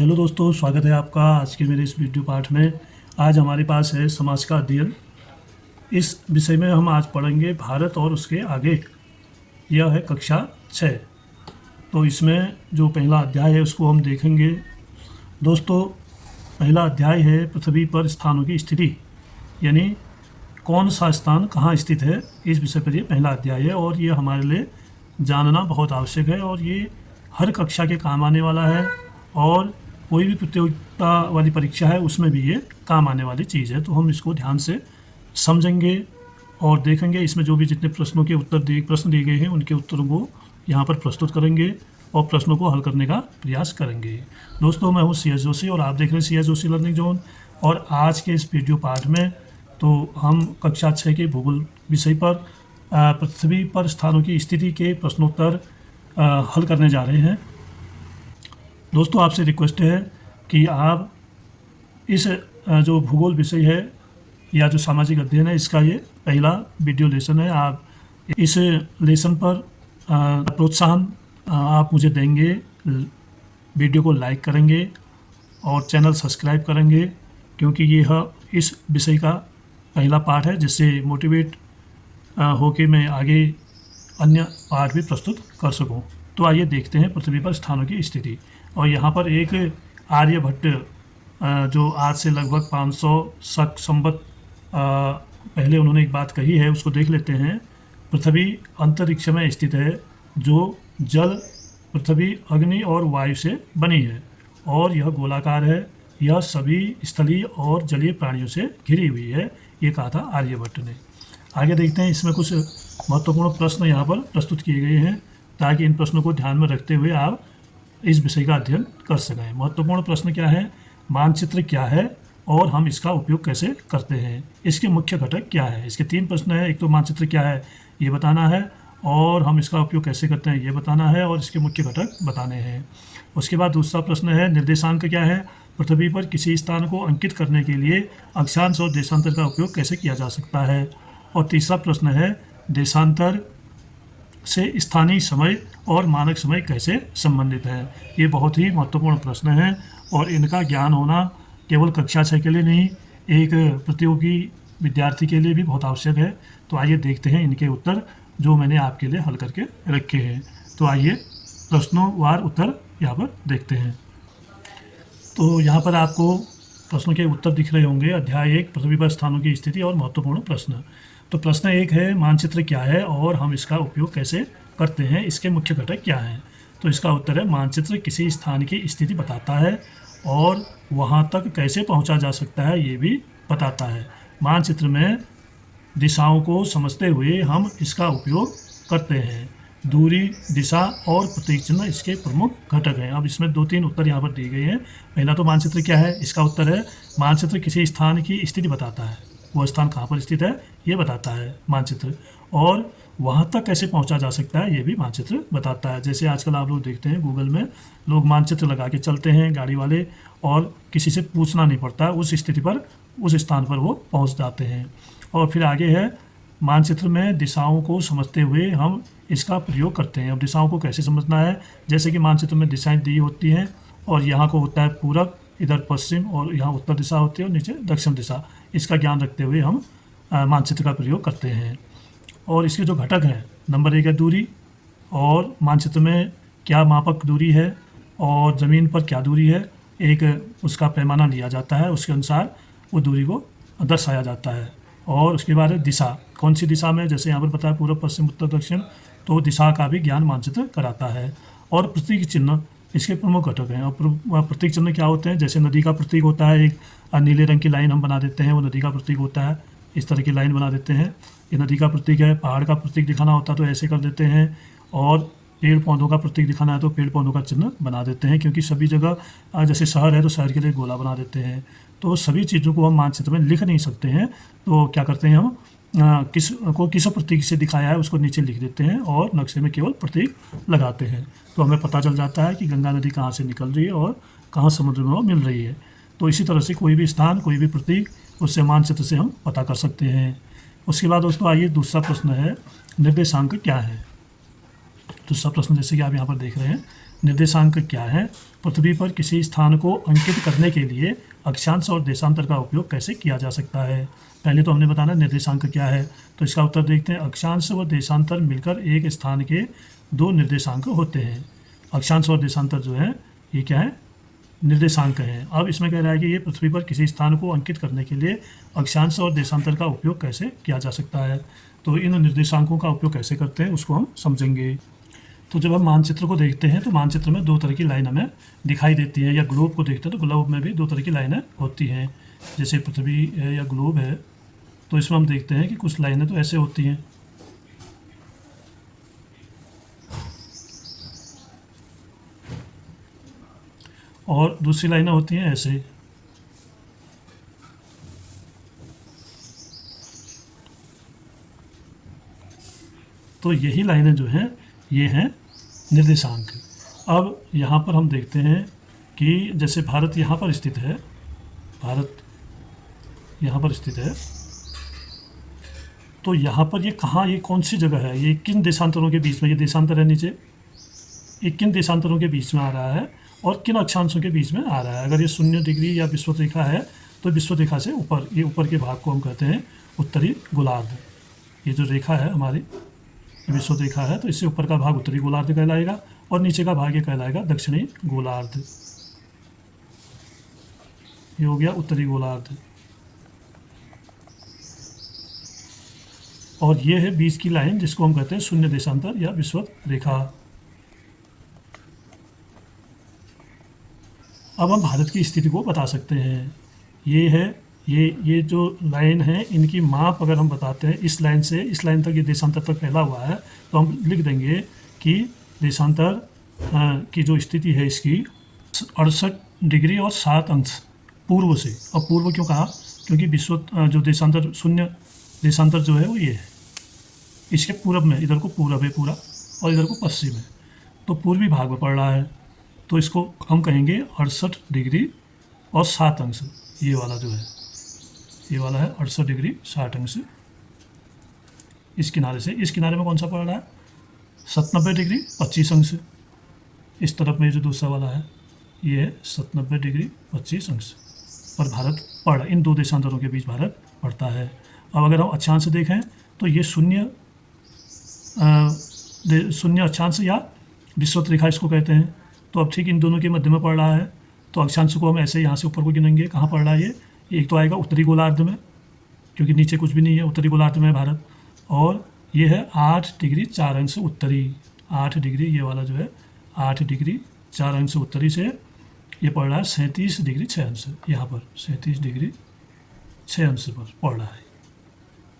Hello दोस्तों, स्वागत है आपका आज के मेरे इस वीडियो पाठ में। आज हमारे पास है समाज का अध्ययन। इस विषय में हम आज पढ़ेंगे भारत और उसके आगे। यह है कक्षा 6। तो इसमें जो पहला अध्याय है उसको हम देखेंगे। दोस्तों, पहला अध्याय है पृथ्वी पर स्थानों की स्थिति, यानी कौन सा स्थान कहाँ स्थित है, इस विषय पर ये पहला अध्याय है। और ये हमारे लिए जानना बहुत आवश्यक है और ये हर कक्षा के काम आने वाला है। और कोई भी प्रतियोगिता वाली परीक्षा है उसमें भी ये काम आने वाली चीज़ है। तो हम इसको ध्यान से समझेंगे और देखेंगे। इसमें जो भी जितने प्रश्नों के प्रश्न दिए गए हैं उनके उत्तरों को यहाँ पर प्रस्तुत करेंगे और प्रश्नों को हल करने का प्रयास करेंगे। दोस्तों, मैं हूँ CS जोशी और आप देख रहे हैं CS जोशी लर्निंग जोन। और आज के इस वीडियो पाठ में तो हम कक्षा 6 के भूगोल विषय पर पृथ्वी पर स्थानों की स्थिति के प्रश्नोत्तर हल करने जा रहे हैं। दोस्तों, आपसे रिक्वेस्ट है कि आप इस जो भूगोल विषय है या जो सामाजिक अध्ययन है, इसका ये पहला वीडियो लेसन है। आप इस लेसन पर प्रोत्साहन आप मुझे देंगे, वीडियो को लाइक करेंगे और चैनल सब्सक्राइब करेंगे, क्योंकि यह इस विषय का पहला पाठ है जिससे मोटिवेट होके मैं आगे अन्य पाठ भी प्रस्तुत कर सकूं। तो आइए देखते हैं पृथ्वी पर स्थानों की स्थिति। और यहाँ पर एक आर्यभट्ट जो आज से लगभग 500 शक संवत पहले उन्होंने एक बात कही है, उसको देख लेते हैं। पृथ्वी अंतरिक्ष में स्थित है जो जल, पृथ्वी, अग्नि और वायु से बनी है और यह गोलाकार है। यह सभी स्थलीय और जलीय प्राणियों से घिरी हुई है, ये कहा था आर्यभट्ट ने। आगे देखते हैं, इसमें कुछ महत्वपूर्ण प्रश्न यहाँ पर प्रस्तुत किए गए हैं ताकि इन प्रश्नों को ध्यान में रखते हुए आप इस विषय का अध्ययन कर सकें। महत्वपूर्ण प्रश्न क्या है, मानचित्र क्या है और हम इसका उपयोग कैसे करते हैं, इसके मुख्य घटक क्या है। इसके 3 प्रश्न हैं। एक तो मानचित्र क्या है ये बताना है, और हम इसका उपयोग कैसे करते हैं ये बताना है, और इसके मुख्य घटक बताने हैं। उसके बाद दूसरा प्रश्न है निर्देशांक क्या है, पृथ्वी पर किसी स्थान को अंकित करने के लिए अक्षांश और देशांतर का उपयोग कैसे किया जा सकता है। और तीसरा प्रश्न है देशांतर से स्थानीय समय और मानक समय कैसे संबंधित है। ये बहुत ही महत्वपूर्ण प्रश्न हैं और इनका ज्ञान होना केवल कक्षा 6 के लिए नहीं, एक प्रतियोगी विद्यार्थी के लिए भी बहुत आवश्यक है। तो आइए देखते हैं इनके उत्तर जो मैंने आपके लिए हल करके रखे हैं। तो आइए प्रश्नों वार उत्तर यहाँ पर देखते हैं। तो यहाँ पर आपको प्रश्नों के उत्तर दिख रहे होंगे। अध्याय 1 पृथ्वी पर स्थानों की स्थिति और महत्वपूर्ण प्रश्न। तो प्रश्न 1 है मानचित्र क्या है और हम इसका उपयोग कैसे करते हैं, इसके मुख्य घटक क्या हैं। तो इसका उत्तर है मानचित्र किसी स्थान की स्थिति बताता है और वहाँ तक कैसे पहुँचा जा सकता है ये भी बताता है। मानचित्र में दिशाओं को समझते हुए हम इसका उपयोग करते हैं। दूरी, दिशा और प्रतीक चिन्ह इसके प्रमुख घटक हैं। अब इसमें 2-3 उत्तर यहाँ पर दिए गए हैं। पहला तो मानचित्र क्या है, इसका उत्तर है मानचित्र किसी स्थान की स्थिति बताता है, वो स्थान कहाँ पर स्थित है ये बताता है मानचित्र, और वहाँ तक कैसे पहुँचा जा सकता है ये भी मानचित्र बताता है। जैसे आजकल आप लोग देखते हैं गूगल में लोग मानचित्र लगा के चलते हैं गाड़ी वाले, और किसी से पूछना नहीं पड़ता, उस स्थिति पर, उस स्थान पर वो पहुँच जाते हैं। और फिर आगे है मानचित्र में दिशाओं को समझते हुए हम इसका प्रयोग करते हैं। अब दिशाओं को कैसे समझना है, जैसे कि मानचित्र में दिशाएं दी होती हैं और यहाँ को होता है पूरब, इधर पश्चिम, और यहाँ उत्तर दिशा होती है और नीचे दक्षिण दिशा। इसका ज्ञान रखते हुए हम मानचित्र का प्रयोग करते हैं। और इसके जो घटक हैं, नंबर 1 है दूरी, और मानचित्र में क्या मापक दूरी है और ज़मीन पर क्या दूरी है, एक उसका पैमाना लिया जाता है, उसके अनुसार वो दूरी को दर्शाया जाता है। और उसके बाद है दिशा, कौन सी दिशा में, जैसे यहाँ पर पता है पूर्व, पश्चिम, उत्तर, दक्षिण, तो दिशा का भी ज्ञान मानचित्र कराता है। और प्रतीक चिन्ह इसके प्रमुख घटक हैं। और प्रतीक चिन्ह क्या होते हैं, जैसे नदी का प्रतीक होता है, एक नीले रंग की लाइन हम बना देते हैं, वो नदी का प्रतीक होता है, इस तरह की लाइन बना देते हैं, ये नदी का प्रतीक है। पहाड़ का प्रतीक दिखाना होता है तो ऐसे कर देते हैं, और पेड़ पौधों का प्रतीक दिखाना है तो पेड़ पौधों का चिन्ह बना देते हैं, क्योंकि सभी जगह जैसे शहर है तो शहर के लिए गोला बना देते हैं। तो सभी चीज़ों को हम मानचित्र में लिख नहीं सकते हैं, तो क्या करते हैं हम किस प्रतीक से दिखाया है उसको नीचे लिख देते हैं और नक्शे में केवल प्रतीक लगाते हैं। तो हमें पता चल जाता है कि गंगा नदी कहाँ से निकल रही है और कहाँ समुद्र में वो मिल रही है। तो इसी तरह से कोई भी स्थान, कोई भी प्रतीक, उससे मानचित्र से हम पता कर सकते हैं। उसके बाद दोस्तों आइए दूसरा प्रश्न है निर्देशांक क्या है। दूसरा प्रश्न जैसे कि आप यहाँ पर देख रहे हैं, निर्देशांक क्या है? पृथ्वी पर किसी स्थान को अंकित करने के लिए अक्षांश और देशांतर का उपयोग कैसे किया जा सकता है? पहले तो हमने बताना निर्देशांक क्या है, तो इसका उत्तर देखते हैं। अक्षांश व देशांतर मिलकर एक स्थान के दो निर्देशांक होते हैं। अक्षांश और देशांतर जो है ये क्या है? निर्देशांक हैं। अब इसमें कह रहा है कि ये पृथ्वी पर किसी स्थान को अंकित करने के लिए अक्षांश और देशांतर का उपयोग कैसे किया जा सकता है। तो इन निर्देशांकों का उपयोग कैसे करते हैं उसको हम समझेंगे। तो जब हम मानचित्र को देखते हैं तो मानचित्र में दो तरह की लाइन हमें दिखाई देती है, या ग्लोब को देखते हैं तो ग्लोब में भी दो तरह की लाइनें होती हैं। जैसे पृथ्वी है या ग्लोब है, तो इसमें हम देखते हैं कि कुछ लाइनें तो ऐसे होती हैं, और दूसरी लाइनें होती हैं ऐसे। तो यही लाइनें जो हैं ये हैं निर्देशांक। अब यहाँ पर हम देखते हैं कि जैसे भारत यहाँ पर स्थित है, भारत यहाँ पर स्थित है, तो यहाँ पर ये कहाँ, ये कौन सी जगह है, ये किन देशांतरों के बीच में, ये देशांतर है नीचे, ये किन देशांतरों के बीच में आ रहा है और किन अक्षांशों के बीच में आ रहा है। अगर ये 0 डिग्री या विषुवत रेखा है तो विषुवत रेखा से ऊपर, ये ऊपर के भाग को हम कहते हैं उत्तरी गोलार्ध। ये जो रेखा है हमारी विषुवत रेखा है, तो इससे ऊपर का भाग उत्तरी गोलार्ध कहलाएगा और नीचे का भाग ये कहलाएगा दक्षिणी गोलार्ध। ये हो गया उत्तरी गोलार्ध। और ये है बीच की लाइन जिसको हम कहते हैं शून्य देशांतर या विषुवत रेखा। अब हम भारत की स्थिति को बता सकते हैं। ये है, ये जो लाइन है इनकी माप अगर हम बताते हैं, इस लाइन से इस लाइन तक ये देशांतर तक फैला हुआ है, तो हम लिख देंगे कि देशांतर की जो स्थिति है इसकी 68 डिग्री और 7 अंश पूर्व से। और पूर्व क्यों कहा? क्योंकि विश्व जो देशांतर शून्य देशांतर जो है वो ये है, इसके पूरब में, इधर को पूरब है पूरा और इधर को पश्चिम है, तो पूर्वी भाग में पड़ रहा है, तो इसको हम कहेंगे 68 डिग्री और 7 अंश। ये वाला जो है, ये वाला है 68 डिग्री 60 अंश इस किनारे से। इस किनारे में कौन सा पड़ रहा है? 97 डिग्री 25 अंश। इस तरफ में जो दूसरा वाला है ये है 97 डिग्री 25 अंश पर भारत पड़, इन दो देशांतरों के बीच भारत पड़ता है। अब अगर हम अक्षांश देखें तो ये शून्य अक्षांश या विषुवत रेखा इसको कहते हैं। तो अब ठीक इन दोनों के मध्य में पड़ रहा है, तो अक्षांश को हम ऐसे यहाँ से ऊपर को गिनेंगे। कहाँ पड़ रहा है ये? एक तो आएगा उत्तरी गोलार्ध में, क्योंकि नीचे कुछ भी नहीं है, उत्तरी गोलार्ध में है भारत। और ये है 8 डिग्री 4 अंश उत्तरी, 8 डिग्री, ये वाला जो है 8 डिग्री 4 अंश उत्तरी से ये पड़ रहा है 37 डिग्री 6 अंश। यहाँ पर 37 डिग्री 6 अंश पर पड़ रहा है।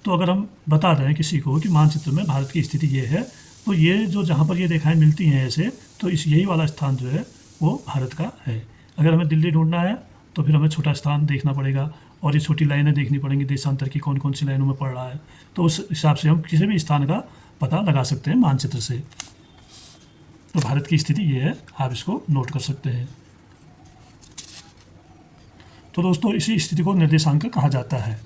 तो अगर हम बता दें किसी को कि मानचित्र में भारत की स्थिति ये है, तो ये जो जहाँ पर ये रेखाएं मिलती हैं ऐसे, तो इस यही वाला स्थान जो है वो भारत का है। अगर हमें दिल्ली ढूंढना है तो फिर हमें छोटा स्थान देखना पड़ेगा और ये छोटी लाइनें देखनी पड़ेंगी देशांतर की, कौन कौन सी लाइनों में पड़ रहा है। तो उस हिसाब से हम किसी भी स्थान का पता लगा सकते हैं मानचित्र से। तो भारत की स्थिति ये है, आप इसको नोट कर सकते हैं। तो दोस्तों इसी स्थिति को निर्देशांक कहा जाता है।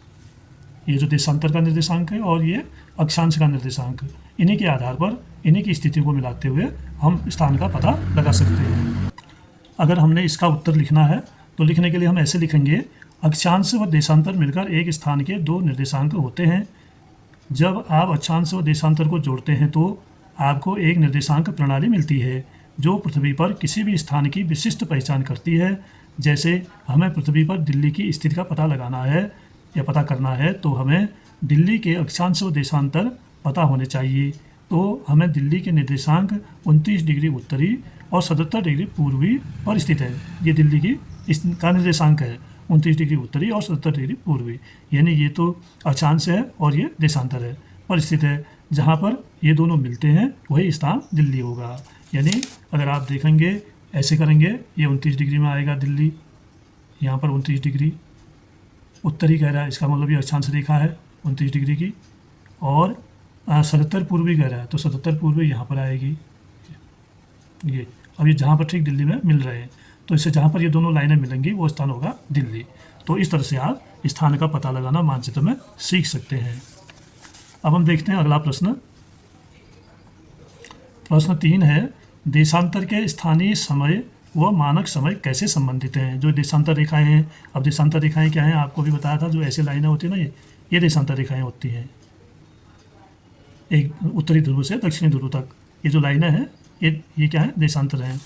ये जो देशांतर का निर्देशांक है और ये अक्षांश का निर्देशांक, इन्हीं के आधार पर इन्हीं की स्थितियों को मिलाते हुए हम स्थान का पता लगा सकते हैं। अगर हमने इसका उत्तर लिखना है तो लिखने के लिए हम ऐसे लिखेंगे, अक्षांश व देशांतर मिलकर एक स्थान के दो निर्देशांक होते हैं। जब आप अक्षांश व देशांतर को जोड़ते हैं तो आपको एक निर्देशांक प्रणाली मिलती है जो पृथ्वी पर किसी भी स्थान की विशिष्ट पहचान करती है। जैसे हमें पृथ्वी पर दिल्ली की स्थिति का पता लगाना है या पता करना है तो हमें दिल्ली के अक्षांश व देशांतर पता होने चाहिए। तो हमें दिल्ली के निर्देशांक 29 डिग्री उत्तरी और 77 डिग्री पूर्वी पर स्थित है। ये दिल्ली की इसका निर्देशांक है 29 डिग्री उत्तरी और 77 डिग्री पूर्वी, यानी ये तो अक्षांश है और ये देशांतर है पर स्थित है। जहाँ पर ये दोनों मिलते हैं वही स्थान दिल्ली होगा। यानी अगर आप देखेंगे ऐसे करेंगे, ये 29 डिग्री में आएगा दिल्ली, यहाँ पर 29 डिग्री उत्तरी कह रहा है, इसका मतलब ये अक्षांश रेखा है 29 डिग्री की, और 77 पूर्वी कह रहा है तो 77 पूर्वी यहाँ पर आएगी ये। अब ये जहाँ पर ठीक दिल्ली में मिल रहे हैं तो इससे जहाँ पर ये दोनों लाइनें मिलेंगी वो स्थान होगा दिल्ली। तो इस तरह से आप स्थान का पता लगाना मानचित्र में सीख सकते हैं। अब हम देखते हैं अगला प्रश्न। प्रश्न 3 है, देशांतर के स्थानीय समय व मानक समय कैसे संबंधित हैं। जो देशांतर रेखाएं हैं, अब देशांतर रेखाएं क्या हैं आपको भी बताया था, जो ऐसे लाइनें होती हैं ना, ये देशांतर रेखाएं होती हैं, एक उत्तरी ध्रुव से दक्षिणी ध्रुव तक ये जो लाइनें हैं ये क्या है, देशांतर हैं।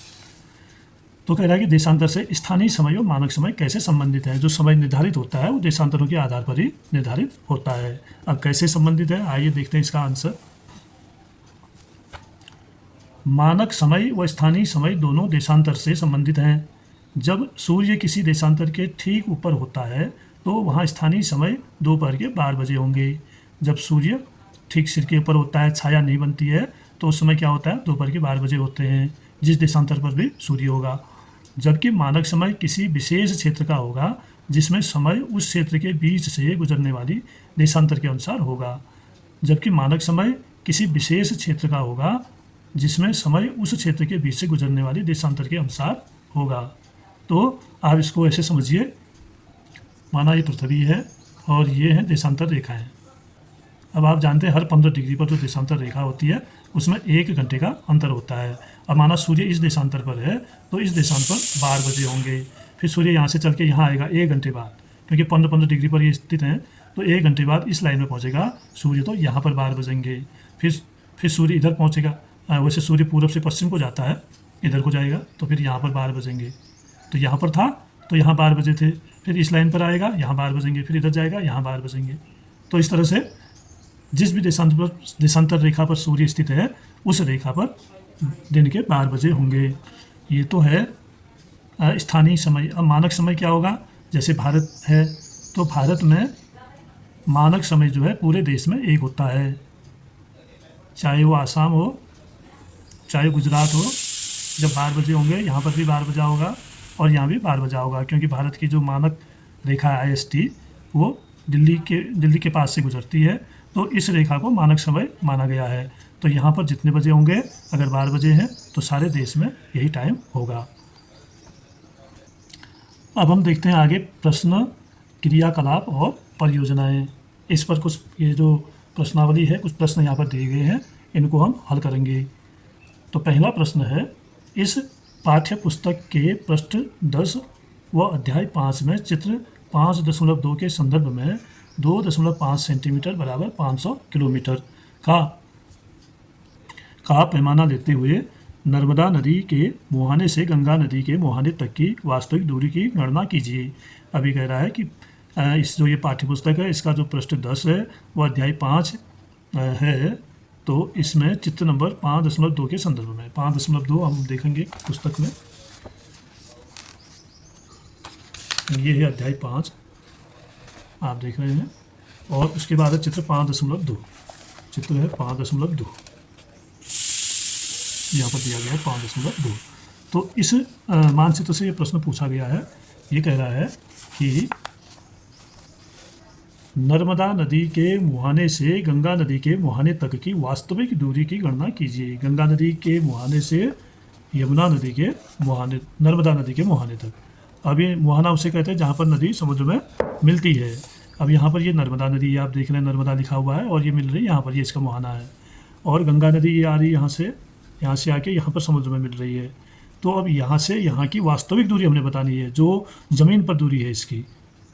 तो कह रहा है कि देशांतर से स्थानीय समय और मानक समय कैसे संबंधित है। जो समय निर्धारित होता है वो देशांतरों के आधार पर ही निर्धारित होता है। अब कैसे संबंधित है, आइए देखते हैं इसका आंसर। मानक समय व स्थानीय समय दोनों देशांतर से संबंधित हैं। जब सूर्य किसी देशांतर के ठीक ऊपर होता है तो वहाँ स्थानीय समय दोपहर के 12 बजे होंगे। जब सूर्य ठीक सिर के ऊपर होता है, छाया नहीं बनती है, तो उस समय क्या होता है, दोपहर के 12 बजे होते हैं, जिस देशांतर पर भी सूर्य होगा। जबकि मानक समय किसी विशेष क्षेत्र का होगा जिसमें समय उस क्षेत्र के बीच से गुजरने वाली देशांतर के अनुसार होगा। जबकि मानक समय किसी विशेष क्षेत्र का होगा जिसमें समय उस क्षेत्र के बीच से गुजरने वाली देशांतर के अनुसार होगा। तो आप इसको ऐसे समझिए, माना ये पृथ्वी है और ये है देशांतर रेखाएं। अब आप जानते हैं हर 15 डिग्री पर जो देशांतर रेखा होती है उसमें 1 घंटे का अंतर होता है। अब माना सूर्य इस देशांतर पर है तो इस देशांतर पर 12 बजे होंगे, फिर सूर्य यहाँ से चल के यहाँ आएगा 1 घंटे बाद, क्योंकि 15 डिग्री पर ये स्थित हैं, तो 1 घंटे बाद इस लाइन में पहुँचेगा सूर्य, तो यहाँ पर 12 बजेंगे। फिर सूर्य इधर पहुँचेगा, वैसे सूर्य पूरब से पश्चिम को जाता है, इधर को जाएगा, तो फिर यहाँ पर 12 बजेंगे। तो यहाँ पर था तो यहाँ 12 बजे थे, फिर इस लाइन पर आएगा, यहाँ 12 बजेंगे, फिर इधर जाएगा, यहाँ 12 बजेंगे। तो इस तरह से जिस भी देशांतर रेखा पर सूर्य स्थित है उस रेखा पर दिन के 12 बजे होंगे। ये तो है स्थानीय समय। अब मानक समय क्या होगा, जैसे भारत है तो भारत में मानक समय जो है पूरे देश में एक होता है, चाहे वो आसाम हो चाहे गुजरात हो। जब 12 बजे होंगे यहाँ पर भी 12 बजा होगा और यहाँ भी 12 बजा होगा, क्योंकि भारत की जो मानक रेखा है IST वो दिल्ली के पास से गुजरती है, तो इस रेखा को मानक समय माना गया है। तो यहाँ पर जितने बजे होंगे, अगर 12 बजे हैं तो सारे देश में यही टाइम होगा। अब हम देखते हैं आगे प्रश्न, क्रियाकलाप और परियोजनाएं। इस पर कुछ ये जो प्रश्नावली है, कुछ प्रश्न यहाँ पर दिए गए हैं, इनको हम हल करेंगे। तो पहला प्रश्न है, इस पाठ्य पुस्तक के पृष्ठ 10 व अध्याय 5 में चित्र 5.2 के संदर्भ में 2.5 सेंटीमीटर बराबर 500 किलोमीटर का पैमाना लेते हुए नर्मदा नदी के मुहाने से गंगा नदी के मुहाने तक की वास्तविक दूरी की गणना कीजिए। अभी कह रहा है कि इस जो ये पाठ्य पुस्तक है इसका जो पृष्ठ 10 है वो अध्याय 5 है, तो इसमें चित्र नंबर 5.2 के संदर्भ में 5.2 हम देखेंगे पुस्तक में। ये है अध्याय 5 आप देख रहे हैं, और उसके बाद है चित्र 5.2, चित्र है 5.2, यहाँ पर दिया गया है 5.2। तो इस मानचित्र से ये प्रश्न पूछा गया है। ये कह रहा है कि नर्मदा नदी के मुहाने से गंगा नदी के मुहाने तक की वास्तविक दूरी की गणना कीजिए। गंगा नदी के मुहाने से यमुना नदी के मुहाने, नर्मदा नदी के मुहाने तक। अब ये मुहाना उसे कहते हैं जहाँ पर नदी समुद्र में मिलती है। अब यहाँ पर ये नर्मदा नदी आप देख रहे हैं, नर्मदा लिखा हुआ है और ये मिल रही है यहाँ पर, ये इसका मुहाना है। और गंगा नदी ये आ रही है यहाँ से आके यहाँ पर समुद्र में मिल रही है। तो अब यहाँ से यहाँ की वास्तविक दूरी हमने बतानी है, जो ज़मीन पर दूरी है इसकी।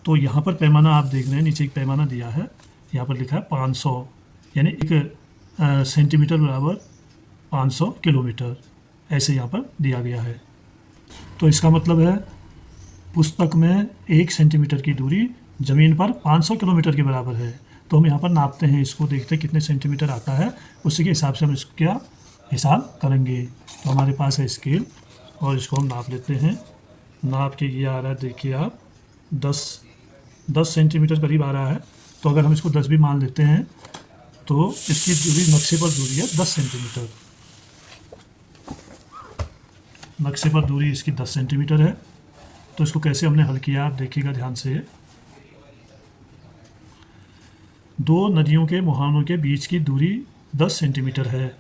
तो यहाँ पर पैमाना आप देख रहे हैं, नीचे एक पैमाना दिया है, यहाँ पर लिखा है 500, यानी 1 सेंटीमीटर बराबर 500 किलोमीटर, ऐसे यहाँ पर दिया गया है। तो इसका मतलब है पुस्तक में 1 सेंटीमीटर की दूरी ज़मीन पर 500 किलोमीटर के बराबर है। तो हम यहाँ पर नापते हैं, इसको देखते हैं कितने सेंटीमीटर आता है, उसी के हिसाब से हम इसका हिसाब करेंगे। तो हमारे पास है स्केल और इसको हम नाप लेते हैं। नाप के ये आ रहा है, देखिए आप 10 सेंटीमीटर करीब आ रहा है। तो अगर हम इसको 10 भी मान लेते हैं तो इसकी दूरी, नक्शे पर दूरी है 10 सेंटीमीटर। नक्शे पर दूरी इसकी 10 सेंटीमीटर है। तो इसको कैसे हमने हल किया आप देखिएगा ध्यान से। 2 नदियों के मुहानों के बीच की दूरी 10 सेंटीमीटर है,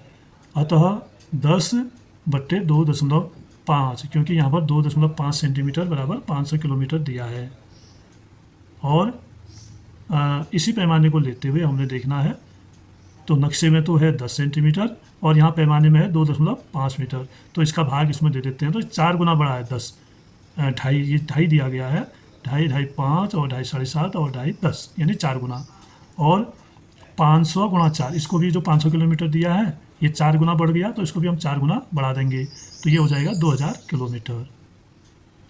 अतः 10/2.5, क्योंकि यहाँ पर 2.5 सेंटीमीटर बराबर 500 किलोमीटर दिया है। और इसी पैमाने को लेते हुए हमने देखना है तो नक्शे में तो है 10 सेंटीमीटर और यहाँ पैमाने में है 2.5 मीटर, तो इसका भाग इसमें दे देते हैं। तो 4 गुना बड़ा है 10, ढाई, ये ढाई दिया गया है, ढाई, ढाई 5 और ढाई 7.5 और ढाई 10, यानी 4 गुना। और 500 गुणा 4, इसको भी जो 500 किलोमीटर दिया है ये 4 गुना बढ़ गया, तो इसको भी हम 4 गुना बढ़ा देंगे, तो ये हो जाएगा 2000 किलोमीटर।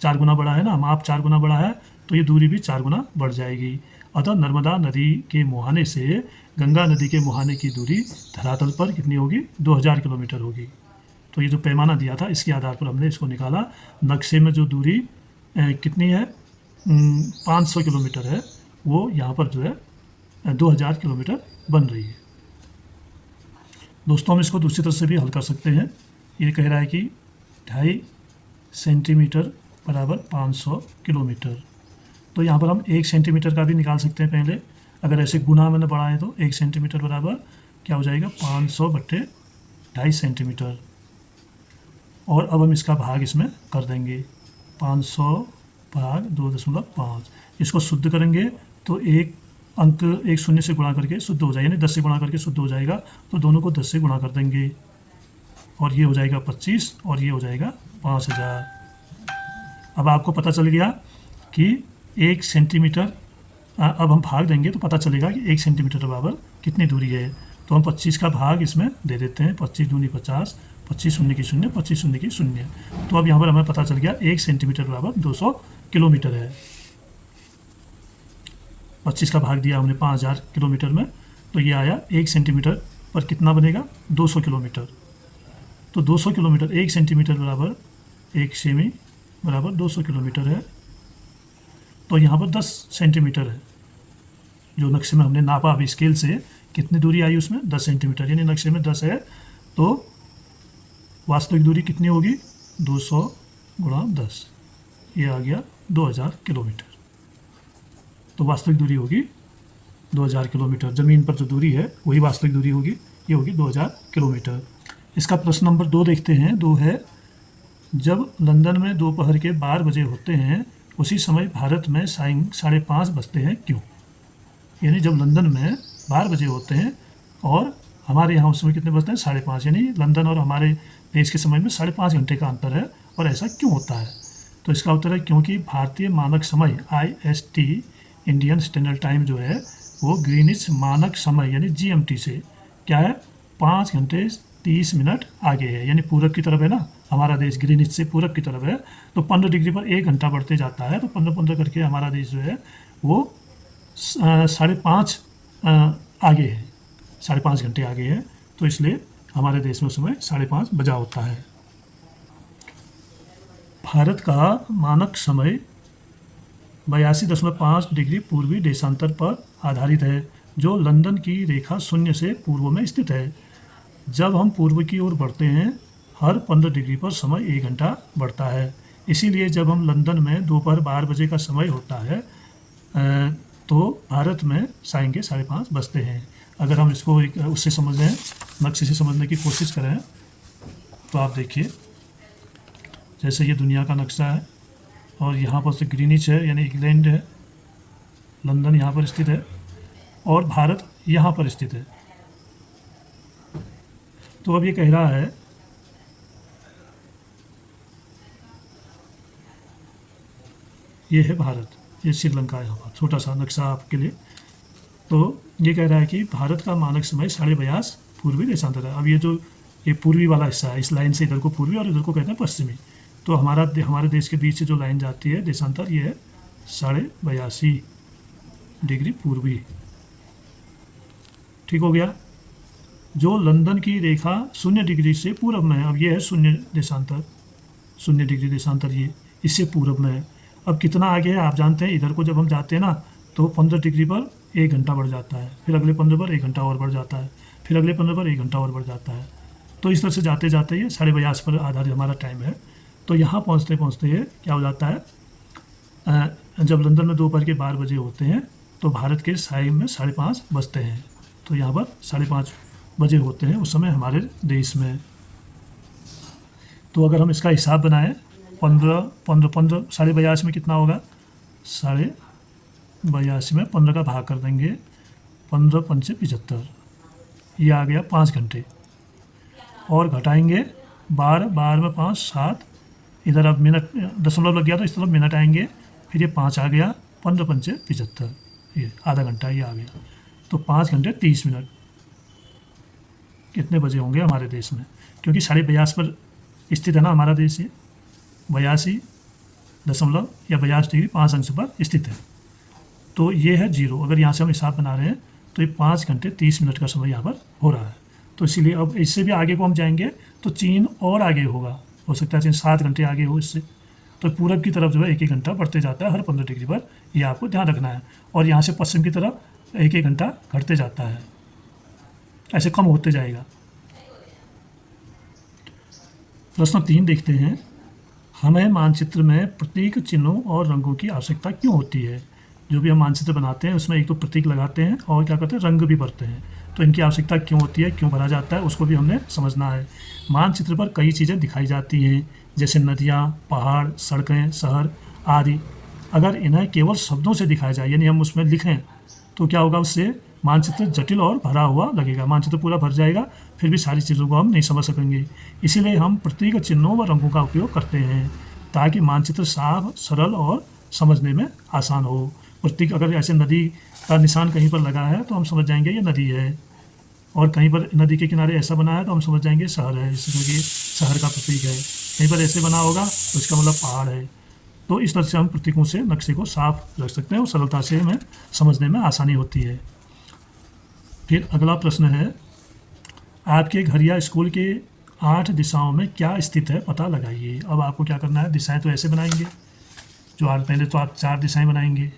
4 गुना बढ़ा है ना, माप 4 गुना बढ़ा है, तो ये दूरी भी 4 गुना बढ़ जाएगी। अतः नर्मदा नदी के मुहाने से गंगा नदी के मुहाने की दूरी धरातल पर कितनी होगी? 2000 किलोमीटर होगी। तो ये जो पैमाना दिया था इसके आधार पर हमने इसको निकाला। नक्शे में जो दूरी कितनी है, 500 किलोमीटर है, वो यहाँ पर जो है 2000 किलोमीटर बन रही है। दोस्तों हम इसको दूसरी तरह से भी हल कर सकते हैं। ये कह रहा है कि 2.5 सेंटीमीटर बराबर 500 किलोमीटर, तो यहाँ पर हम 1 सेंटीमीटर का भी निकाल सकते हैं पहले। अगर ऐसे गुना मैंने बढ़ाएं तो 1 सेंटीमीटर बराबर क्या हो जाएगा? 500 बट्टे 2.5 सेंटीमीटर। और अब हम इसका भाग इसमें कर देंगे, 500 भाग 2.5। इसको शुद्ध करेंगे तो एक अंक एक शून्य से गुणा करके शुद्ध हो जाएगा, यानी 10 से गुणा करके शुद्ध हो जाएगा, तो दोनों को 10 से गुणा कर देंगे और ये हो जाएगा 25 और ये हो जाएगा 5000। अब आपको पता चल गया कि 1 सेंटीमीटर, अब हम भाग देंगे तो पता चलेगा कि 1 सेंटीमीटर बराबर कितनी दूरी है। तो हम 25 का भाग इसमें दे देते हैं, 25 दूनी 50, 25 शून्य की शून्य, 25 शून्य की शून्य। तो अब यहाँ पर हमें पता चल गया 1 सेंटीमीटर बराबर 200 किलोमीटर है। 25 का भाग दिया हमने 5000 किलोमीटर में, तो ये आया 1 सेंटीमीटर पर कितना बनेगा? 200 किलोमीटर। तो 200 किलोमीटर, 1 सेंटीमीटर बराबर 1 सेमी बराबर 200 किलोमीटर है। तो यहाँ पर 10 सेंटीमीटर है, जो नक्शे में हमने नापा अभी स्केल से, कितनी दूरी आई उसमें? 10 सेंटीमीटर, यानी नक्शे में 10 है, तो वास्तविक दूरी कितनी होगी? 200 गुणा 10, ये आ गया 2000 किलोमीटर। तो वास्तविक दूरी होगी 2000 किलोमीटर। ज़मीन पर जो दूरी है वही वास्तविक दूरी होगी, ये होगी 2000 किलोमीटर। इसका प्रश्न नंबर 2 देखते हैं। 2 है, जब लंदन में दोपहर के 12 बजे होते हैं उसी समय भारत में सायं 5:30 बजते हैं, क्यों? यानी जब लंदन में 12 बजे होते हैं और हमारे यहाँ उस समय कितने बजते हैं? 5:30, यानी लंदन और हमारे देश के समय में 5.5 घंटे का अंतर है। और ऐसा क्यों होता है? तो इसका उत्तर है क्योंकि भारतीय मानक समय IST, इंडियन स्टैंडर्ड टाइम जो है वो ग्रीनिच मानक समय यानी GMT से क्या है? 5 घंटे 30 मिनट आगे है, यानी पूरब की तरफ है ना, हमारा देश ग्रीनिच से पूरब की तरफ है, तो 15 डिग्री पर 1 घंटा बढ़ते जाता है। तो 15-15 करके हमारा देश जो है वो 5:30 आगे है, 5:30 घंटे आगे है, तो इसलिए हमारे देश में उस समय 5:30 बजा होता है। भारत का मानक समय 82.5 डिग्री पूर्वी देशांतर पर आधारित है, जो लंदन की रेखा शून्य से पूर्व में स्थित है। जब हम पूर्व की ओर बढ़ते हैं हर 15 डिग्री पर समय 1 घंटा बढ़ता है। इसीलिए जब हम लंदन में दोपहर 12 बजे का समय होता है तो भारत में सायं के 5:30 बजते हैं। अगर हम इसको उससे समझने, नक्शे से समझने की कोशिश करें तो आप देखिए, जैसे ये दुनिया का नक्शा है और यहाँ पर से ग्रीनिच है यानी इंग्लैंड है, लंदन यहाँ पर स्थित है और भारत यहाँ पर स्थित है। तो अब ये कह रहा है ये है भारत, ये श्रीलंका है, यहाँ पर छोटा सा नक्शा आपके लिए। तो ये कह रहा है कि भारत का मानक समय 52.5 पूर्वी देशांतर है। अब ये पूर्वी वाला हिस्सा है, इस लाइन से इधर को पूर्वी और इधर को कहते हैं पश्चिमी। तो हमारे देश के बीच से जो लाइन जाती है देशांतर, ये है 82.5 डिग्री पूर्वी। ठीक हो गया। जो लंदन की रेखा 0 डिग्री से पूरब में है, अब ये है 0 देशांतर, 0 डिग्री देशांतर, ये इससे पूरब में है। अब कितना आगे है आप जानते हैं, इधर को जब हम जाते हैं ना तो 15 डिग्री पर 1 घंटा बढ़ जाता है, फिर अगले 15 पर 1 घंटा और बढ़ जाता है, फिर अगले 15 पर 1 घंटा और बढ़ जाता है। तो इस तरह से जाते जाते ये 52.5 पर आधारित हमारा टाइम है। तो यहाँ पहुँचते पहुँचते ये क्या हो जाता है, जब लंदन में दोपहर के 12 बजे होते हैं तो भारत के सायं में 5:30 बजते हैं। तो यहाँ पर 5:30 बजे होते हैं उस समय हमारे देश में। तो अगर हम इसका हिसाब बनाएं, 15 52.5 में कितना होगा? 82.5 में 15 का भाग कर देंगे, 15 पंचे 75, ये आ गया 5 घंटे। और घटाएंगे 12, 12 में 5, 7, इधर अब मिनट दशमलव लग गया तो इस तरफ मिनट आएंगे, फिर ये 5 आ गया, 15 पंचे 75, ये आधा घंटा ये आ गया। तो 5 घंटे 30 मिनट कितने बजे होंगे हमारे देश में, क्योंकि 42.5 पर स्थित है ना हमारा देश, ये 82 दशमलव या 82 डिग्री 5 अंश पर स्थित है। तो ये है 0। अगर यहाँ से हम हिसाब बना रहे हैं तो ये 5 घंटे 30 मिनट का समय यहाँ पर हो रहा है। तो इसीलिए अब इससे भी आगे को हम जाएंगे तो चीन और आगे होगा, हो सकता है चीन 7 घंटे आगे हो इससे। तो पूरब की तरफ जो है 1-1 घंटा बढ़ते जाता है हर 15 डिग्री पर, ये आपको ध्यान रखना है। और यहाँ से पश्चिम की तरफ 1-1 घंटा घटते जाता है, ऐसे कम होते जाएगा। प्रश्न 3 देखते हैं। हमें मानचित्र में प्रतीक, चिन्हों और रंगों की आवश्यकता क्यों होती है? जो भी हम मानचित्र बनाते हैं उसमें एक तो प्रतीक लगाते हैं और क्या करते हैं, रंग भी भरते हैं। तो इनकी आवश्यकता क्यों होती है, क्यों भरा जाता है, उसको भी हमने समझना है। मानचित्र पर कई चीज़ें दिखाई जाती हैं, जैसे नदियाँ, पहाड़, सड़कें, शहर आदि। अगर इन्हें केवल शब्दों से दिखाया जाए, यानी हम उसमें लिखें, तो क्या होगा, उससे मानचित्र जटिल और भरा हुआ लगेगा। मानचित्र पूरा भर जाएगा, फिर भी सारी चीज़ों को हम नहीं समझ सकेंगे। इसीलिए हम प्रतीक, चिन्हों व रंगों का उपयोग करते हैं ताकि मानचित्र साफ, सरल और समझने में आसान हो। प्रतीक, अगर ऐसे नदी का निशान कहीं पर लगा है तो हम समझ जाएंगे ये नदी है, और कहीं पर नदी के किनारे ऐसा बना है तो हम समझ जाएंगे शहर है, इसलिए ये शहर का प्रतीक है। कहीं पर ऐसे बना होगा तो इसका मतलब पहाड़ है। तो इस तरह से हम प्रतीकों से नक्शे को साफ रख सकते हैं और सरलता से हमें समझने में आसानी होती है। फिर अगला प्रश्न है, आपके घर या स्कूल के 8 दिशाओं में क्या स्थित है, पता लगाइए। अब आपको क्या करना है, दिशाएं तो ऐसे बनाएंगे, जो आज पहले तो आप 4 दिशाएं बनाएंगे,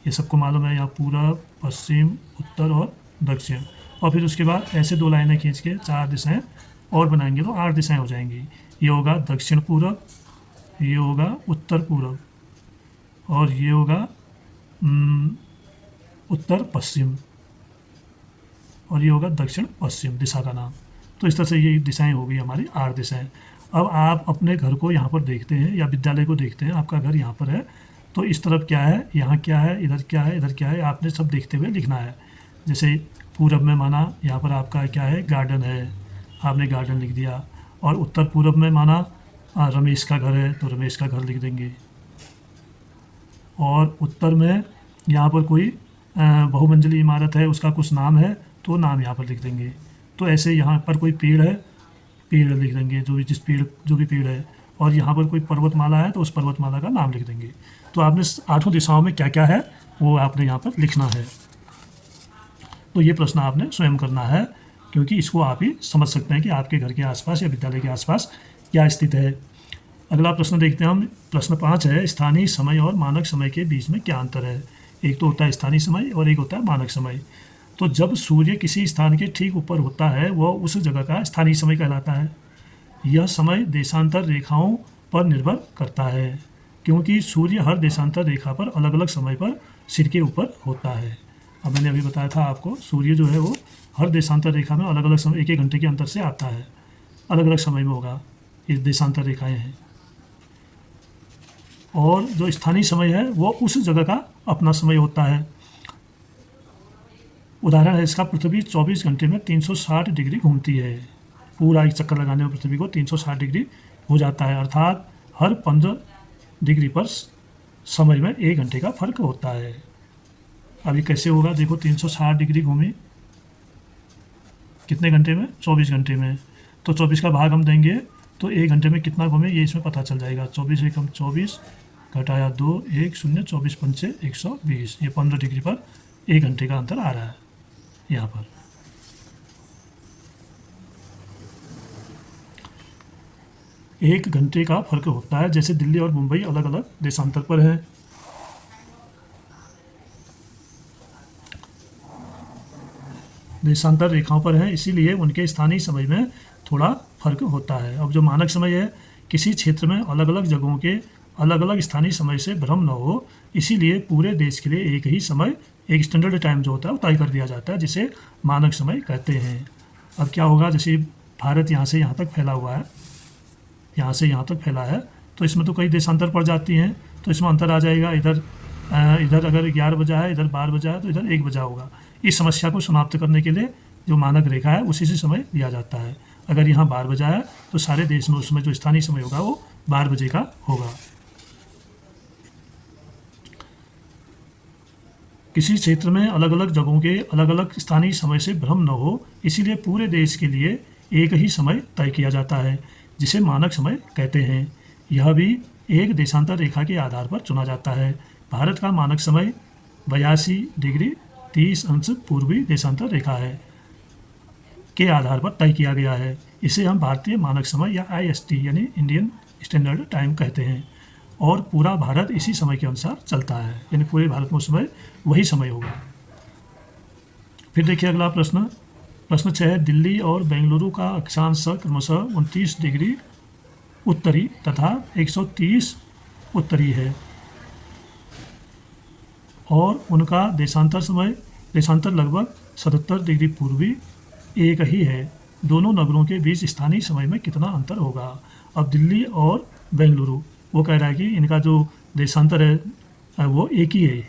ये सबको मालूम है, यहाँ पूरब, पश्चिम, उत्तर और दक्षिण। और फिर उसके बाद ऐसे 2 लाइनें खींच के 4 दिशाएं और बनाएंगे तो 8 दिशाएं हो जाएंगी। ये होगा दक्षिण पूरब, ये होगा उत्तर पूरब, और ये होगा उत्तर पश्चिम, और ये होगा दक्षिण पश्चिम दिशा का नाम। तो इस तरह से ये दिशाएं हो गई हमारी 8 दिशाएं। अब आप अपने घर को यहाँ पर देखते हैं या विद्यालय को देखते हैं, आपका घर यहाँ पर है, तो इस तरफ क्या है, यहाँ क्या है, इधर क्या है, इधर क्या है, आपने सब देखते हुए लिखना है। जैसे पूरब में माना यहाँ पर आपका क्या है, गार्डन है, आपने गार्डन लिख दिया। और उत्तर पूरब में माना रमेश का घर है तो रमेश का घर लिख देंगे। और उत्तर में यहाँ पर कोई बहुमंजिली इमारत है, उसका कुछ नाम है तो नाम यहाँ पर लिख देंगे। तो ऐसे यहाँ पर कोई पेड़ है, पेड़ लिख देंगे, जो भी पेड़ है। और यहाँ पर कोई पर्वतमाला है तो उस पर्वतमाला का नाम लिख देंगे। तो आपने 8 दिशाओं में क्या क्या है वो आपने यहाँ पर लिखना है। तो ये प्रश्न आपने स्वयं करना है, क्योंकि इसको आप ही समझ सकते हैं कि आपके घर के आसपास या विद्यालय के आसपास क्या स्थित है। अगला प्रश्न देखते हैं हम। प्रश्न 5 है, स्थानीय समय और मानक समय के बीच में क्या अंतर है? एक तो होता है स्थानीय समय और एक होता है मानक समय। तो जब सूर्य किसी स्थान के ठीक ऊपर होता है वह उस जगह का स्थानीय समय कहलाता है। यह समय देशांतर रेखाओं पर निर्भर करता है, क्योंकि सूर्य हर देशांतर रेखा पर अलग अलग समय पर सिर के ऊपर होता है। अब मैंने अभी बताया था आपको, सूर्य जो है वो हर देशांतर रेखा में अलग अलग समय, 1-1 घंटे के अंतर से आता है, अलग अलग समय में होगा, ये देशांतर रेखाएं हैं। और जो स्थानीय समय है वो उस जगह का अपना समय होता है। उदाहरण है इसका, पृथ्वी 24 घंटे में 360 डिग्री घूमती है। पूरा एक चक्कर लगाने में पृथ्वी को 360 डिग्री हो जाता है, अर्थात हर 15 डिग्री पर समय में 1 घंटे का फर्क होता है। अभी कैसे होगा देखो, 360 डिग्री घूमी कितने घंटे में, 24 घंटे में। तो 24 का भाग हम देंगे तो 1 घंटे में कितना घूमे ये इसमें पता चल जाएगा। 24 एकम 24 घटाया 2 1 0 24 पंचे 120, ये 15 डिग्री पर 1 घंटे का अंतर आ रहा है यहाँ पर। एक घंटे का फर्क होता है, जैसे दिल्ली और मुंबई अलग अलग देशांतर पर है। देशांतर रेखाओं पर हैं, इसीलिए उनके स्थानीय समय में थोड़ा फर्क होता है। अब जो मानक समय है, किसी क्षेत्र में अलग अलग जगहों के अलग अलग स्थानीय समय से भ्रम न हो, इसीलिए पूरे देश के लिए एक ही समय, एक स्टैंडर्ड टाइम जो होता है वो तय कर दिया जाता है, जिसे मानक समय कहते हैं। अब क्या होगा, जैसे भारत यहाँ से यहाँ तक फैला हुआ है, यहाँ से यहाँ तक फैला है, तो इसमें तो कई देशांतर पड़ जाती हैं, तो इसमें अंतर आ जाएगा। इधर अगर 11 बजा है, इधर 12 बजा है, तो इधर 1 बजा होगा। इस समस्या को समाप्त करने के लिए जो मानक रेखा है उसी से समय लिया जाता है। अगर यहाँ 12 बजा है तो सारे देश में उस समय जो स्थानीय समय होगा वो 12 बजे का होगा। किसी क्षेत्र में अलग अलग जगहों के अलग अलग स्थानीय समय से भ्रम न हो, इसीलिए पूरे देश के लिए एक ही समय तय किया जाता है, जिसे मानक समय कहते हैं। यह भी एक देशांतर रेखा के आधार पर चुना जाता है। भारत का मानक समय 82 डिग्री 30 अंश पूर्वी देशांतर रेखा है के आधार पर तय किया गया है। इसे हम भारतीय मानक समय या IST यानी इंडियन स्टैंडर्ड टाइम कहते हैं, और पूरा भारत इसी समय के अनुसार चलता है, यानी पूरे भारत में उस समय वही समय होगा। फिर देखिए अगला प्रश्न 6 है, दिल्ली और बेंगलुरु का अक्षांश क्रमशः 29 डिग्री उत्तरी तथा 130 उत्तरी है, और उनका देशांतर लगभग 77 डिग्री पूर्वी एक ही है। दोनों नगरों के बीच स्थानीय समय में कितना अंतर होगा? अब दिल्ली और बेंगलुरु, वो कह रहा है कि इनका जो देशांतर है वो एक ही है।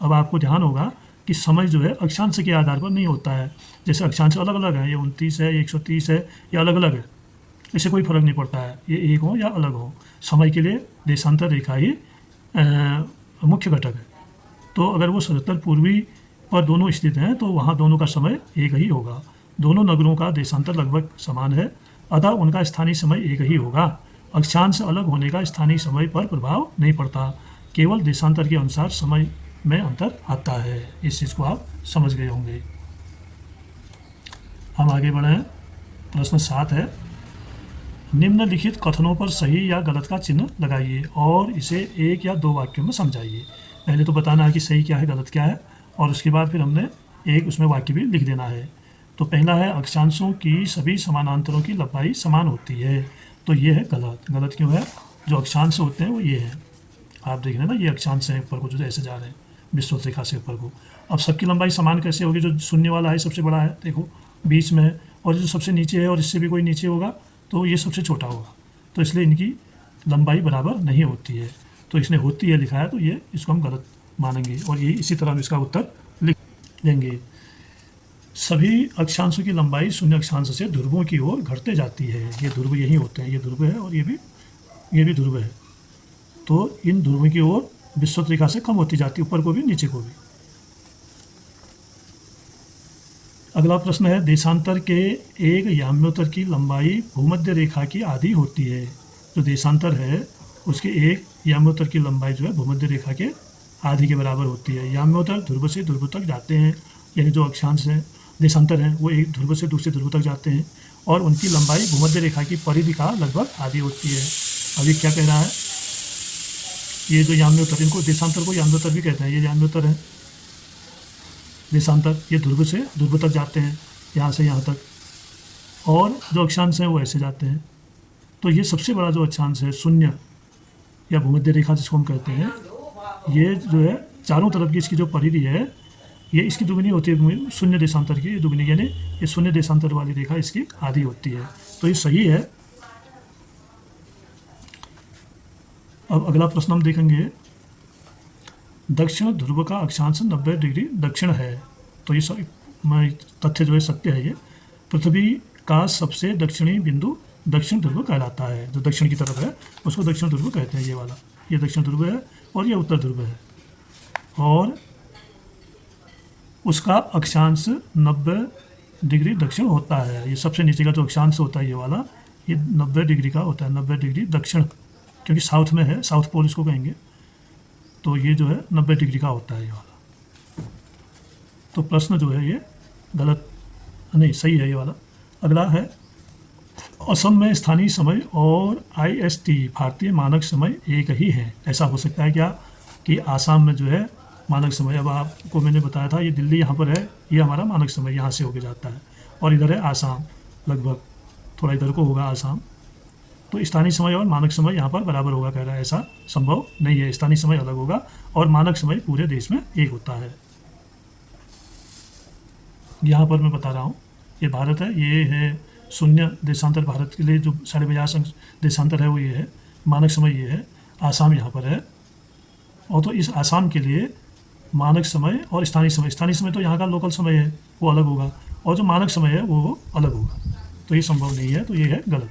अब आपको ध्यान होगा कि समय जो है अक्षांश के आधार पर नहीं होता है। जैसे अक्षांश अलग अलग है, ये 29 है, ये 130 है, ये अलग अलग है, इससे कोई फर्क नहीं पड़ता है, ये एक हो या अलग हो। समय के लिए देशांतर रेखा ही मुख्य घटक है। तो अगर वो 77 पूर्वी पर दोनों स्थित हैं तो वहाँ दोनों का समय एक ही होगा। दोनों नगरों का देशांतर लगभग समान है, अतः उनका स्थानीय समय एक ही होगा। अक्षांश अलग होने का स्थानीय समय पर प्रभाव नहीं पड़ता, केवल देशांतर के अनुसार समय में अंतर आता है। इस चीज़ को आप समझ गए होंगे। हम आगे बढ़ें। प्रश्न 7 है, निम्नलिखित कथनों पर सही या गलत का चिन्ह लगाइए और इसे एक या दो वाक्यों में समझाइए। पहले तो बताना है कि सही क्या है गलत क्या है, और उसके बाद फिर हमने एक उसमें वाक्य भी लिख देना है। तो पहला है, अक्षांशों की सभी समानांतरों की लंबाई समान होती है। तो ये है गलत। गलत क्यों है? जो अक्षांश होते हैं वो ये है, आप देख रहे हैं ना, ये अक्षांश है ऊपर को जो ऐसे जा रहे हैं विषुवत रेखा से ऊपर को। अब सबकी लंबाई समान कैसे होगी? जो शून्य वाला है सबसे बड़ा है, देखो बीच में है, और जो सबसे नीचे है और इससे भी कोई नीचे होगा तो ये सबसे छोटा होगा, तो इसलिए इनकी लंबाई बराबर नहीं होती है। तो इसने होती है लिखा है, तो ये इसको हम गलत मानेंगे, और यही इसी तरह हम इसका उत्तर लिख लेंगे। सभी अक्षांशों की लंबाई शून्य अक्षांश से ध्रुवों की ओर घटते जाती है। ये ध्रुव यही होते हैं, ये ध्रुव है और ये भी ध्रुव है। तो इन ध्रुवों की ओर विषुवत रेखा से कम होती जाती है, ऊपर को भी नीचे को भी। अगला प्रश्न है, देशांतर के एक याम्योत्तर की लंबाई भूमध्य रेखा की आधी होती है। जो देशांतर है उसके एक याम्योत्तर की लंबाई जो है भूमध्य रेखा के आधी के बराबर होती है। याम्योत्तर ध्रुव से ध्रुव तक जाते हैं, यानी जो अक्षांश है देशांतर हैं वो एक ध्रुव से दूसरे ध्रुव तक जाते हैं, और उनकी लंबाई भूमध्य रेखा की परिधि का लगभग आधी होती है। अभी क्या कह रहा है, ये जो याम्योत्तर, इनको देशांतर को याम्योत्तर भी कहते हैं। ये याम्योत्तर है, देशांतर, ये ध्रुव से ध्रुव तक जाते हैं, यहाँ से यहाँ तक, और जो अक्षांश हैं वो ऐसे जाते हैं। तो ये सबसे बड़ा जो अक्षांश है शून्य या भूमध्य रेखा जिसको हम कहते हैं, ये जो है चारों तरफ की इसकी जो परिधि है ये इसकी दुगनी होती है शून्य देशांतर की, दुगनी, यानी ये शून्य देशांतर वाली रेखा इसकी आधी होती है। तो ये सही है। अब अगला प्रश्न हम देखेंगे, दक्षिण ध्रुव का अक्षांश 90 डिग्री दक्षिण है। तो ये तथ्य जो है सत्य है। ये पृथ्वी का सबसे दक्षिणी बिंदु दक्षिण ध्रुव कहलाता है। जो दक्षिण की तरफ है उसको दक्षिण ध्रुव कहते हैं। ये वाला, ये दक्षिण ध्रुव है और ये उत्तर ध्रुव है, और उसका अक्षांश 90 डिग्री दक्षिण होता है। ये सबसे नीचे का जो अक्षांश होता है ये वाला, ये 90 डिग्री का होता है, 90 डिग्री दक्षिण, क्योंकि साउथ में है, साउथ पोल इसको कहेंगे। तो ये जो है 90 डिग्री का होता है ये वाला। तो प्रश्न जो है ये गलत नहीं, सही है ये वाला। अगला है, असम में स्थानीय समय और IST भारतीय मानक समय एक ही है। ऐसा हो सकता है क्या कि आसाम में जो है मानक समय, अब आपको मैंने बताया था ये दिल्ली यहाँ पर है, ये हमारा मानक समय यहाँ से होके जाता है, और इधर है आसाम, लगभग थोड़ा इधर को होगा आसाम। तो स्थानीय समय और मानक समय यहाँ पर बराबर होगा, कह रहा है। ऐसा संभव नहीं है, स्थानीय समय अलग होगा और मानक समय पूरे देश में एक होता है। यहाँ पर मैं बता रहा हूँ, ये भारत है, ये है शून्य देशांतर, भारत के लिए जो 50.5 देशांतर है वो ये है, मानक समय ये है, आसाम यहाँ पर है। और तो इस आसाम के लिए मानक समय और स्थानीय समय तो यहाँ का लोकल समय है वो अलग होगा, और जो मानक समय है वो अलग होगा, तो ये संभव नहीं है, तो ये है गलत।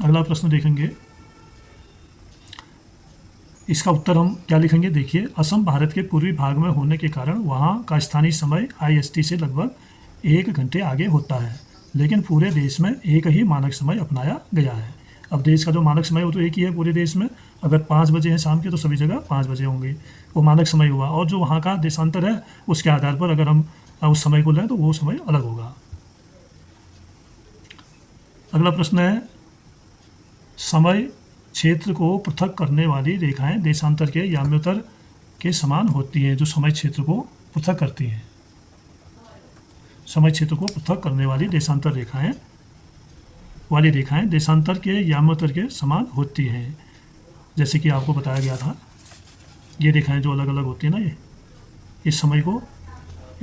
अगला प्रश्न देखेंगे, इसका उत्तर हम क्या लिखेंगे, देखिए, असम भारत के पूर्वी भाग में होने के कारण वहाँ का स्थानीय समय IST से लगभग 1 घंटे आगे होता है, लेकिन पूरे देश में एक ही मानक समय अपनाया गया है। अब देश का जो मानक समय वो तो एक ही है पूरे देश में, अगर 5 बजे हैं शाम के तो सभी जगह 5 बजे होंगे, वो मानक समय हुआ। और जो वहाँ का देशांतर है उसके आधार पर अगर हम उस समय को लें तो वो समय अलग होगा। अगला प्रश्न है, समय क्षेत्र को पृथक करने वाली रेखाएं देशांतर के याम्योत्तर के समान होती हैं। जो समय क्षेत्र को पृथक करती हैं, समय क्षेत्र को पृथक करने वाली देशांतर रेखाएं देशांतर के याम्योत्तर के समान होती हैं। जैसे कि आपको बताया गया था, ये रेखाएं जो अलग अलग होती हैं ना, ये इस समय को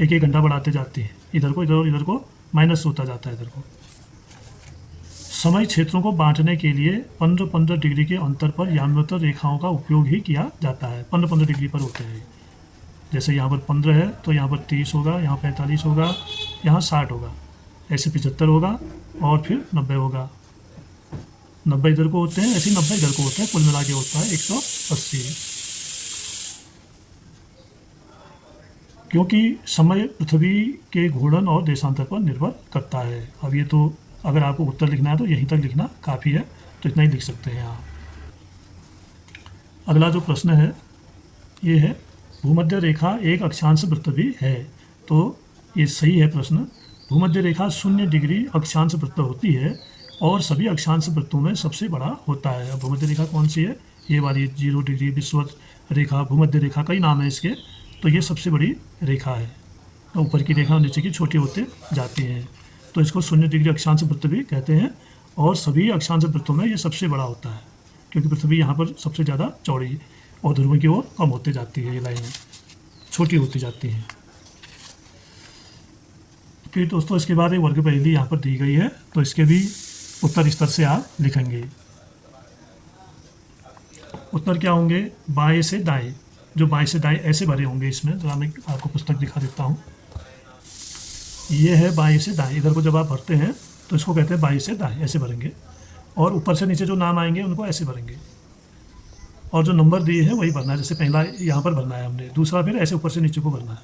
1-1 घंटा बढ़ाते जाती हैं, इधर को इधर को माइनस होता जाता है इधर को। समय क्षेत्रों को बांटने के लिए 15-15 डिग्री के अंतर पर याम्योत्तर रेखाओं का उपयोग ही किया जाता है। 15-15 डिग्री पर होते हैं। जैसे यहाँ पर 15 है तो यहाँ पर 30 होगा, यहाँ 45 होगा, यहाँ 60 होगा, ऐसे 75 होगा और फिर 90 होगा। 90 इधर को होते हैं, ऐसे 90 इधर को होते हैं, कुल मिला के होता है 180। क्योंकि समय पृथ्वी के घूर्णन और देशांतर पर निर्भर करता है। अब ये तो अगर आपको उत्तर लिखना है तो यहीं तक लिखना काफ़ी है, तो इतना ही लिख सकते हैं आप। अगला जो प्रश्न है ये है, भूमध्य रेखा एक अक्षांश वृत्त भी है। तो ये सही है प्रश्न। भूमध्य रेखा 0 डिग्री अक्षांश वृत्त होती है और सभी अक्षांश वृत्तों में सबसे बड़ा होता है। अब भूमध्य रेखा कौन सी है, ये वाली 0 डिग्री, विषुवत रेखा, भूमध्य रेखा, कई नाम है इसके। तो ये सबसे बड़ी रेखा है, ऊपर की रेखा नीचे की छोटी होते जाती हैं, तो इसको 0 डिग्री अक्षांश वृत्त भी कहते हैं। और सभी अक्षांश वृत्तों में ये सबसे बड़ा होता है, क्योंकि पृथ्वी यहाँ पर सबसे ज़्यादा चौड़ी और ध्रुवों की ओर कम होती जाती है, ये लाइनें छोटी होती जाती हैं। फिर दोस्तों इसके बाद एक वर्ग पहेली यहाँ पर दी गई है, तो इसके भी उत्तर इस तरह से आप लिखेंगे। उत्तर क्या होंगे, बाएं से दाएं, जो बाएं से दाएं ऐसे भरे होंगे इसमें। तो मैं आपको पुस्तक दिखा देता हूँ। ये है बाएं से दाएं, इधर को जब आप भरते हैं तो इसको कहते हैं बाएं से दाएं, ऐसे भरेंगे। और ऊपर से नीचे जो नाम आएंगे उनको ऐसे भरेंगे, और जो नंबर दिए हैं वही भरना है। जैसे पहला यहाँ पर भरना है हमने, दूसरा फिर ऐसे ऊपर से नीचे को भरना है,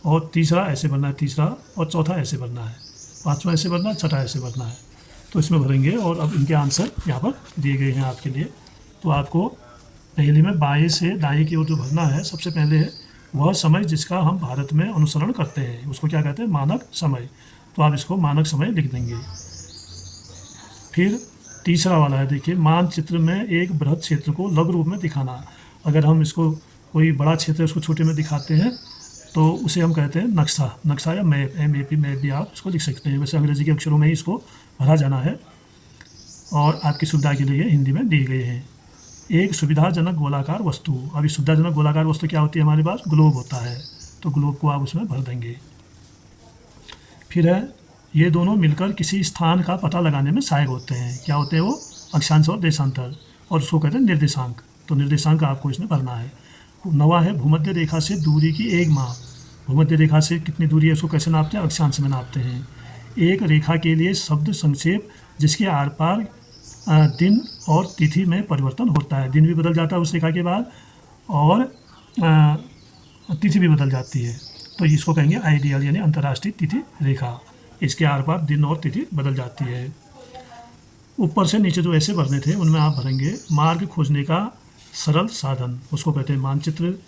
और तीसरा ऐसे भरना है, तीसरा और चौथा ऐसे भरना है, पाँचवा ऐसे भरना है, छठा ऐसे भरना है। तो इसमें भरेंगे, और अब इनके आंसर यहाँ पर दिए गए हैं आपके लिए। तो आपको पहले में बाएं से दाएं की ओर जो भरना है, सबसे पहले है वह समय जिसका हम भारत में अनुसरण करते हैं, उसको क्या कहते हैं, मानक समय। तो आप इसको मानक समय लिख देंगे। फिर तीसरा वाला है, देखिए, मानचित्र में एक बृहद क्षेत्र को लघु रूप में दिखाना। अगर हम इसको कोई बड़ा क्षेत्र है उसको छोटे में दिखाते हैं तो उसे हम कहते हैं नक्शा, नक्शा या मैप, MAP मैप भी आप इसको लिख सकते हैं। वैसे अंग्रेजी के अक्षरों में ही इसको भरा जाना है, और आपकी सुविधा के लिए हिंदी में दिए गए हैं। एक सुविधाजनक गोलाकार वस्तु। अभी सुविधाजनक गोलाकार वस्तु क्या होती है, हमारे पास ग्लोब होता है, तो ग्लोब को आप उसमें भर देंगे। फिर है, ये दोनों मिलकर किसी स्थान का पता लगाने में सहायक होते हैं। क्या होते हैं वो, अक्षांश और देशांतर, और उसको कहते हैं निर्देशांक। तो निर्देशांक आपको इसमें भरना है। नवा है, भूमध्य रेखा से दूरी की एक माप। भूमध्य रेखा से कितनी दूरी है उसको कैसे नापते हैं, अक्षांश में नापते हैं। एक रेखा के लिए शब्द संक्षेप जिसके आर पार दिन और तिथि में परिवर्तन होता है। दिन भी बदल जाता है उस रेखा के बाद, और तिथि भी बदल जाती है, तो इसको कहेंगे आइडियल, यानी अंतर्राष्ट्रीय तिथि रेखा। इसके आर पार दिन और तिथि बदल जाती है। ऊपर से नीचे जो ऐसे भरने थे उनमें आप भरेंगे मार्ग खोजने का सरल साधन, उसको कहते हैं मानचित्र।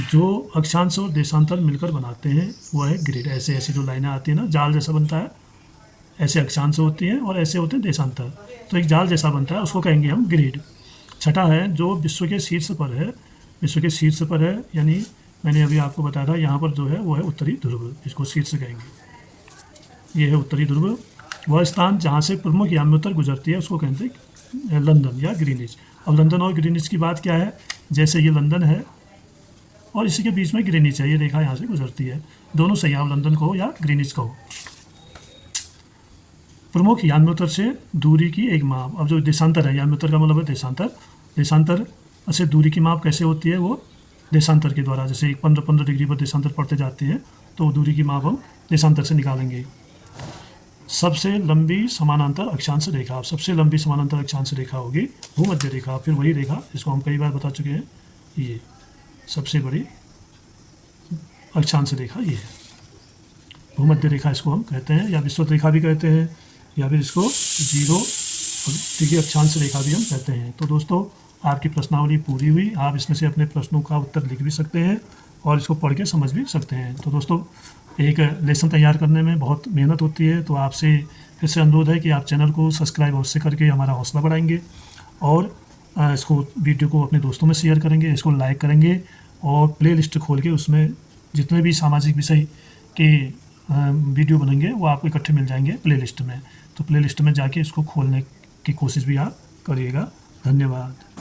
जो अक्षांश और देशांतर मिलकर बनाते हैं वह है ग्रिड। ऐसे ऐसे जो लाइनें आती हैं ना, जाल जैसा बनता है, ऐसे अक्षांश होती हैं और ऐसे होते हैं देशांतर, तो एक जाल जैसा बनता है, उसको कहेंगे हम ग्रिड। छठा है, जो विश्व के शीर्ष पर है, विश्व के शीर्ष पर है, यानी मैंने अभी आपको बताया था यहाँ पर जो है वो है उत्तरी ध्रुव, इसको शीर्ष कहेंगे। ये है उत्तरी ध्रुव। वह स्थान जहाँ से प्रमुख याम्योत्तर गुजरती है उसको कहते हैं लंदन या ग्रीनिच। अब लंदन और ग्रीनिच की बात क्या है, जैसे ये लंदन है और इसी के बीच में ग्रीनिच है, ये रेखा यहाँ से गुजरती है। दोनों सही, आप लंदन कहो या ग्रीनिच कहो। प्रमुख याम्योत्तर से दूरी की एक माप। अब जो देशांतर है, याम्योत्तर का मतलब है देशांतर। देशांतर से दूरी की माप कैसे होती है, वो देशांतर के द्वारा, जैसे 15-15 डिग्री पर देशांतर पड़ते जाते हैं, तो दूरी की माप हम देशांतर से निकालेंगे। सबसे लंबी समानांतर अक्षांश रेखा, सबसे लंबी समानांतर अक्षांश रेखा होगी भूमध्य रेखा। फिर वही रेखा, इसको हम कई बार बता चुके हैं, ये सबसे बड़ी अक्षांश रेखा ये है भूमध्य रेखा, इसको हम कहते हैं, या विषुवत रेखा भी कहते हैं, या फिर इसको जीरो डिग्री अक्षांश रेखा भी हम कहते हैं। तो दोस्तों, आपकी प्रश्नावली पूरी हुई। आप इसमें से अपने प्रश्नों का उत्तर लिख भी सकते हैं और इसको पढ़ के समझ भी सकते हैं। तो दोस्तों, एक लेसन तैयार करने में बहुत मेहनत होती है, तो आपसे फिर से अनुरोध है कि आप चैनल को सब्सक्राइब अवश्य करके हमारा हौसला बढ़ाएंगे और इसको वीडियो को अपने दोस्तों में शेयर करेंगे, इसको लाइक करेंगे और प्लेलिस्ट खोल के उसमें जितने भी सामाजिक विषय के वीडियो बनेंगे वो आपको इकट्ठे मिल जाएंगे प्लेलिस्ट में। तो प्लेलिस्ट में जाके इसको खोलने की कोशिश भी आप करिएगा। धन्यवाद।